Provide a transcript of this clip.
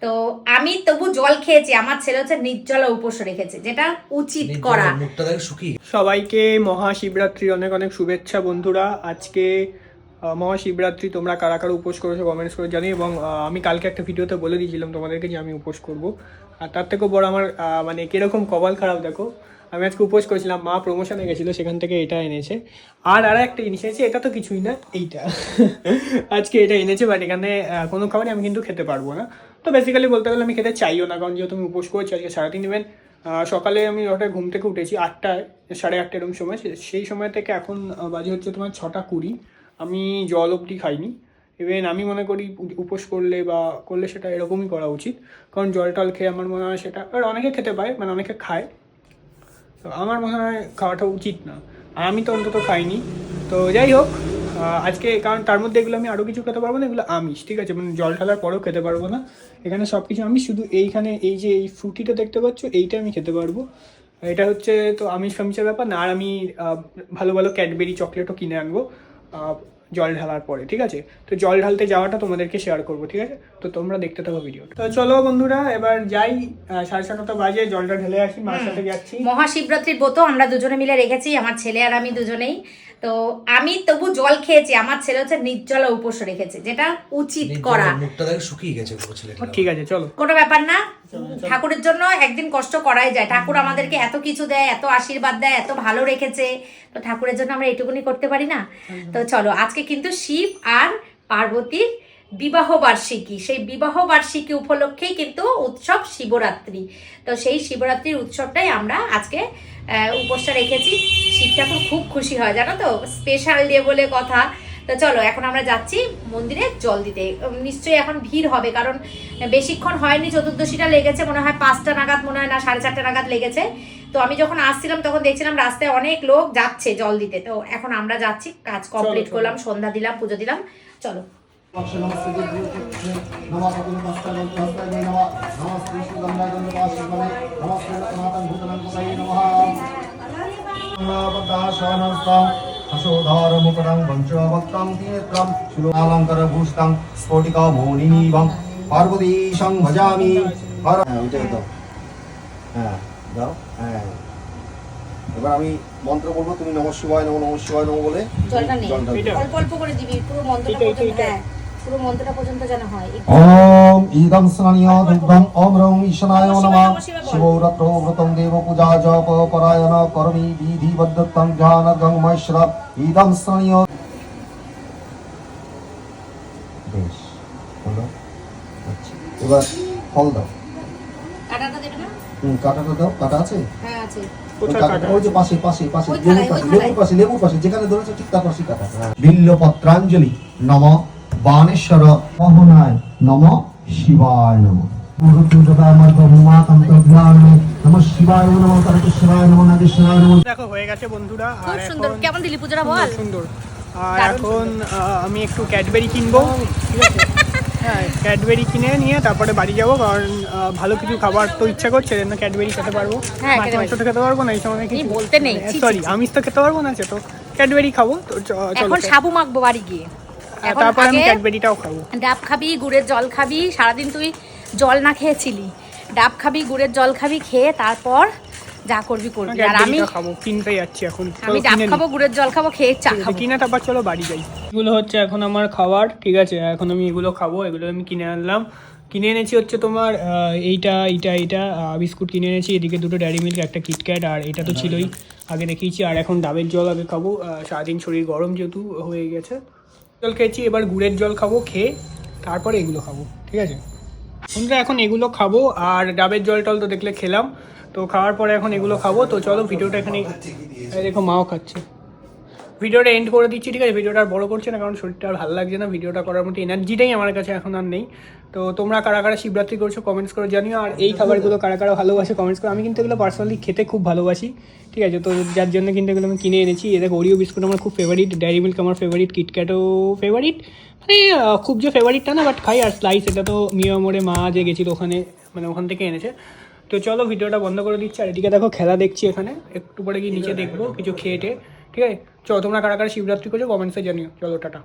তো আমি তবু জল খেয়েছি, আমার ছেলে হচ্ছে নির্জলা উপোস রেখেছে, যেটা উচিত করা। সবাইকে মহাশিবরাত্রির অনেক অনেক শুভেচ্ছা বন্ধুরা। আজকে মহাশিবরাত্রি, তোমরা কারা কারা উপোস করেছো কমেন্টস করে জানি। এবং আমি কালকে একটা ভিডিওতে বলে দিয়েছিলাম তোমাদেরকে যে আমি উপোস করব। আর তার থেকেও বড় আমার মানে কীরকম কপাল খারাপ দেখো, আমি আজকে উপোস করেছিলাম, মা প্রমোশনে গেছিলো, সেখান থেকে এটা এনেছে। আর একটা জিনিস এনেছে, এটা তো কিছুই না, এইটা আজকে এটা এনেছে, বাট এখানে কোনো খাবারই আমি কিন্তু খেতে পারবো না। তো বেসিক্যালি বলতে গেলে আমি খেতে চাইও না, কারণ যেহেতু আমি উপোস করছি আজকে সারাদিন। ইভেন সকালে আমি ওটা ঘুম থেকে উঠেছি 8টায়, 8:30 এরকম সময়, সেই সময় থেকে এখন বাজে হচ্ছে তোমার 6টা 20, আমি জল অবধি খাইনি। ইভেন আমি মনে করি উপোস করলে বা করলে সেটা এরকমই করা উচিত, কারণ জল টল খেয়ে আমার মনে হয় সেটা, আর অনেকে খেতে পায়, মানে অনেকে খায়, তো আমার মনে হয় খাওয়াটা উচিত না, আর আমি তো অন্তত খাইনি। তো যাই হোক, আজকে কারণ তার মধ্যে এগুলো আমি আরও কিছু খেতে পারবো না, এগুলো আমিষ, ঠিক আছে, মানে জল ঢালার পরেও খেতে পারবো না। এখানে সব কিছু আমি শুধু এইখানে এই যে এই ফ্রুটিটা দেখতে পাচ্ছ, এইটা আমি খেতে পারবো। এটা হচ্ছে তো আমিষ ফামিষের ব্যাপার না। আর আমি ভালো ভালো ক্যাডবেরি চকলেটও কিনে আনবো জল ঢালার পরে, ঠিক আছে। তো জল ঢালতে যাওয়াটা তোমাদেরকে শেয়ার করবো, ঠিক আছে। তো তোমরা দেখতে থাকো ভিডিওটা। তো চলো বন্ধুরা, এবার যাই, 7:30 বাজে, জলটা ঢেলে আসি, মার সাথে যাচ্ছি। মহাশিবরাত্রির ব্রত আমরা দুজনে মিলে রেখেছি, আমার ছেলে আর আমি দুজনেই। তো আমি তবু জল খেয়েছি, আমার ছেলে হচ্ছে নির্জলা উপোস রেখেছে, যেটা উচিত করা। মুখটা দেখে শুকিয়ে গেছে ছেলেটা। ঠিক আছে চলো, কোনো ব্যাপার না, ঠাকুরের জন্য একদিন কষ্ট করাই যায়। ঠাকুর আমাদেরকে এত কিছু দেয়, এত আশীর্বাদ দেয়, এত ভালো রেখেছে, তো ঠাকুরের জন্য আমরা এইটুকুনি করতে পারি না? তো চলো, আজকে কিন্তু শিব আর পার্বতীর বিবাহ বার্ষিকী, সেই বিবাহ বার্ষিকী উপলক্ষেই কিন্তু উৎসব শিবরাত্রি। তো সেই শিবরাত্রির উৎসবটাই আমরা আজকে উপোসটা রেখেছি। শিব ঠাকুর খুব খুশি হয়, জানো তো, স্পেশাল ডে বলে কথা। তো চলো, এখন আমরা যাচ্ছি মন্দিরে জল দিতে। নিশ্চয়ই এখন ভিড় হবে, কারণ বেশিক্ষণ হয়নি, চতুর্দশীটা লেগেছে মনে হয় 5টা নাগাদ, মনে হয় না 4:30 নাগাদ লেগেছে। তো আমি যখন আসছিলাম তখন দেখছিলাম রাস্তায় অনেক লোক যাচ্ছে জল দিতে। তো এখন আমরা যাচ্ছি, কাজ কমপ্লিট করলাম, সন্ধ্যা দিলাম, পুজো দিলাম, চলো। হসোধারমুকুটং পঞ্চভক্তং তিনেত্রং শিলোকালঙ্কারভূষিতং স্ফটিকামৌলিনীবং পার্বতীশং ভজামি। হ্যাঁ, ওইটাই দাও, হ্যাঁ দাও, হ্যাঁ। এবার আমি মন্ত্র বলবো, তুমি নমঃ শিবায় নমঃ, নমঃ শিবায় নমঃ বলে জলটা নেই, এটা? অল্প অল্প করে দিবি, পুরো মন্ত্রটা পর্যন্ত। হ্যাঁ, পুরো মন্ত্রটা পর্যন্ত যেন হয়। ওম ইদং স্নানীয় দুগ্ধং ওম রং ঈশানায় নমঃ। শিবরাত্রো ব্রতং দেব পূজা জপ পরায়ণ করমি বিধিবদ্ধং জ্ঞানগং মহেশ্বর ইদং স্নানীয়। বেশ হলো, আচ্ছা এবার ফল দাও। কাটাটা দেবে না? কাটাটা দাও, কাটা আছে? হ্যাঁ আছে। ওই যে পাশে পাশে পাশে লেবুর পাশে যেখানে ধরেছো ঠিক তার পাশে কাটা। বিল্ল পত্রাঞ্জলি নম বাণেশ্বর মোহনায় নম শিবায় নম। দেখো হয়ে গেছে বন্ধুরা। খুব আর সুন্দর, এখন কেমন দিলি পুজোটা বল? সুন্দর। আর এখন আমি একটু ক্যাডবেরি কিনবো, ঠিক আছে। হ্যাঁ, ক্যাডবেরি কিনে নিয়ে তারপরে বাড়ি যাবো, কারণ ভালো কিছু খাবার তো ইচ্ছা করছে, যেন ক্যাডবেরি খেতে পারবো। হ্যাঁ, মাছ মাংস তো খেতে পারবো না এই সময়, এই বলতে নেই, সরি আমিষ তো খেতে পারবো না, তো ক্যাডবেরি খাবো। তো এখন সাবু মাখবো বাড়ি গিয়ে। এখন তারপর আমি আগে ক্যাডবেরিটাও খাবো। ডাব খাবি, গুড়ের জল খাবি, সারাদিন তুই জল না খেয়েছিলি, ডাব খাবি, গুড়ের জল খাবি, খেয়ে তারপর যা করবি করবি। আর আমি খাবো, কিনতে যাচ্ছি এখন। আমি ডাব খাবো, গুড়ের জল খাবো, খেয়ে চা খাবো। কিনে তারপর চলো বাড়ি যাই। এগুলো হচ্ছে এখন আমার খাবার, ঠিক আছে। এখন আমি এগুলো খাবো, এগুলো আমি কিনে আনলাম। কিনে এনেছি হচ্ছে তোমার এইটা বিস্কুট কিনে এনেছি, এদিকে 2টো ডেয়ারি মিল্ক, একটা কিটক্যাট, আর এটা তো ছিলই, আগে দেখিয়েছি। আর এখন ডাবের জল আগে খাবো, সারাদিন শরীর গরম যেহেতু হয়ে গেছে। জল খেয়েছি, এবার গুড়ের জল খাবো, খেয়ে তারপরে এগুলো খাবো, ঠিক আছে বন্ধুরা। এখন এগুলো খাবো, আর ডাবের জল টল তো দেখলে খেলাম, তো খাওয়ার পরে এখন এগুলো খাবো। তো চলো ভিডিওটা এখানে, দেখো মাও খাচ্ছে, ভিডিওটা এন্ড করে দিচ্ছি, ঠিক আছে। ভিডিওটা আর বড় করছে না, কারণ শরীরটা আর ভালো লাগছে না, ভিডিওটা করার মতো এনার্জিটাই আমার কাছে এখন আর নেই। তো তোমরা কারা কারা শিবরাত্রি করছো কমেন্টস করে জানিও, আর এই খাবারগুলো কারা কারা ভালোবাসে কমেন্টস করে। আমি কিন্তু এগুলো পার্সোনালি খেতে খুব ভালোবাসি, ঠিক আছে। তো যার জন্য কিন্তু এগুলো আমি কিনে এনেছি। এ দেখো, ওরিও বিস্কুট আমার খুব ফেভারিট, ডেয়ারি মিল্ক আমার ফেভারিট, কিটক্যাটও ফেভারিট, মানে খুব যে ফেভারিটটা না, বাট খাই। আর স্লাইস, এটা তো মিয়া মোড়ে মা যে গেছিলো ওখানে, মানে ওখান থেকে এনেছে। তো চলো ভিডিওটা বন্ধ করে দিচ্ছি। আর এদিকে দেখো খেলা দেখছি এখানে, একটু পরে গিয়ে নিচে দেখবো কিছু খেয়ে, ঠিক আছে। চলো তোমরা কারা কারা শিবরাত্রি করছো কমেন্টসে জানিও। চলো টাটা।